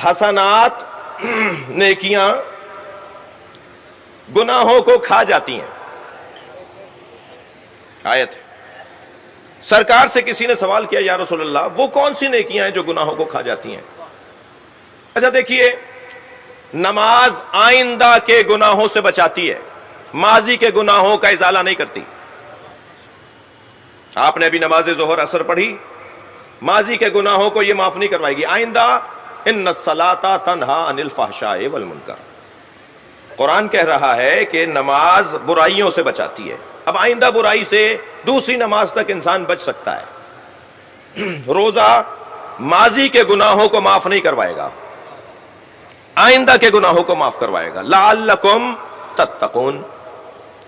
حسنات نیکیاں گناہوں کو کھا جاتی ہیں. آیت ہے. سرکار سے کسی نے سوال کیا یا رسول اللہ وہ کون سی نیکیاں ہیں جو گناہوں کو کھا جاتی ہیں؟ اچھا دیکھیے، نماز آئندہ کے گناہوں سے بچاتی ہے، ماضی کے گناہوں کا ازالہ نہیں کرتی. آپ نے ابھی نماز ظہر اثر پڑھی، ماضی کے گناہوں کو یہ معاف نہیں کروائے گی. آئندہ ان الصلاۃ تنہا عن الفحشاء والمنکر، قرآن کہہ رہا ہے کہ نماز برائیوں سے بچاتی ہے. اب آئندہ برائی سے دوسری نماز تک انسان بچ سکتا ہے. روزہ ماضی کے گناہوں کو معاف نہیں کروائے گا، آئندہ کے گناہوں کو معاف کروائے گا. لعلکم تتقون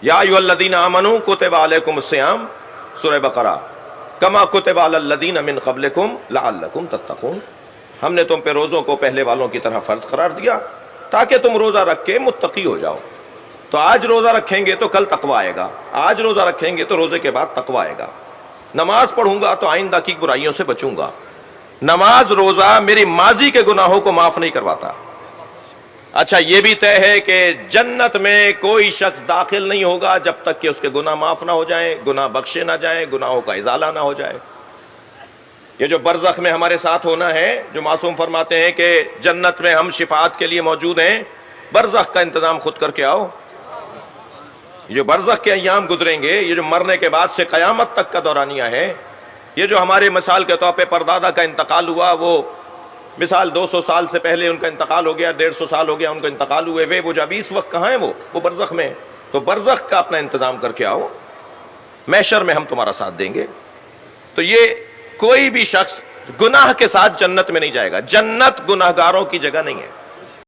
یا ایھا الذین آمنوا کتب علیکم الصیام، سورہ بقرہ، کما کتب علی الذین من قبلکم لعلکم تتقون. ہم نے تم پہ روزوں کو پہلے والوں کی طرح فرض قرار دیا تاکہ تم روزہ رکھ کے متقی ہو جاؤ. تو آج روزہ رکھیں گے تو کل تقوی آئے گا، آج روزہ رکھیں گے تو روزے کے بعد تقوی آئے گا. نماز پڑھوں گا تو آئندہ کی برائیوں سے بچوں گا. نماز روزہ میری ماضی کے گناہوں کو معاف نہیں کرواتا. اچھا یہ بھی طے ہے کہ جنت میں کوئی شخص داخل نہیں ہوگا جب تک کہ اس کے گناہ معاف نہ ہو جائیں، گناہ بخشے نہ جائیں، گناہوں کا ازالہ نہ ہو جائے. یہ جو برزخ میں ہمارے ساتھ ہونا ہے، جو معصوم فرماتے ہیں کہ جنت میں ہم شفاعت کے لیے موجود ہیں، برزخ کا انتظام خود کر کے آؤ. یہ جو برزخ کے ایام گزریں گے، یہ جو مرنے کے بعد سے قیامت تک کا دورانیہ ہے، یہ جو ہمارے مثال کے طور پہ پردادا کا انتقال ہوا، وہ مثال 200 سال سے پہلے ان کا انتقال ہو گیا، 150 سال ہو گیا ان کا انتقال ہوئے، وہ جب اس وقت کہاں ہیں، وہ برزخ میں. تو برزخ کا اپنا انتظام کر کے آؤ، محشر میں ہم تمہارا ساتھ دیں گے. تو یہ کوئی بھی شخص گناہ کے ساتھ جنت میں نہیں جائے گا. جنت گناہگاروں کی جگہ نہیں ہے.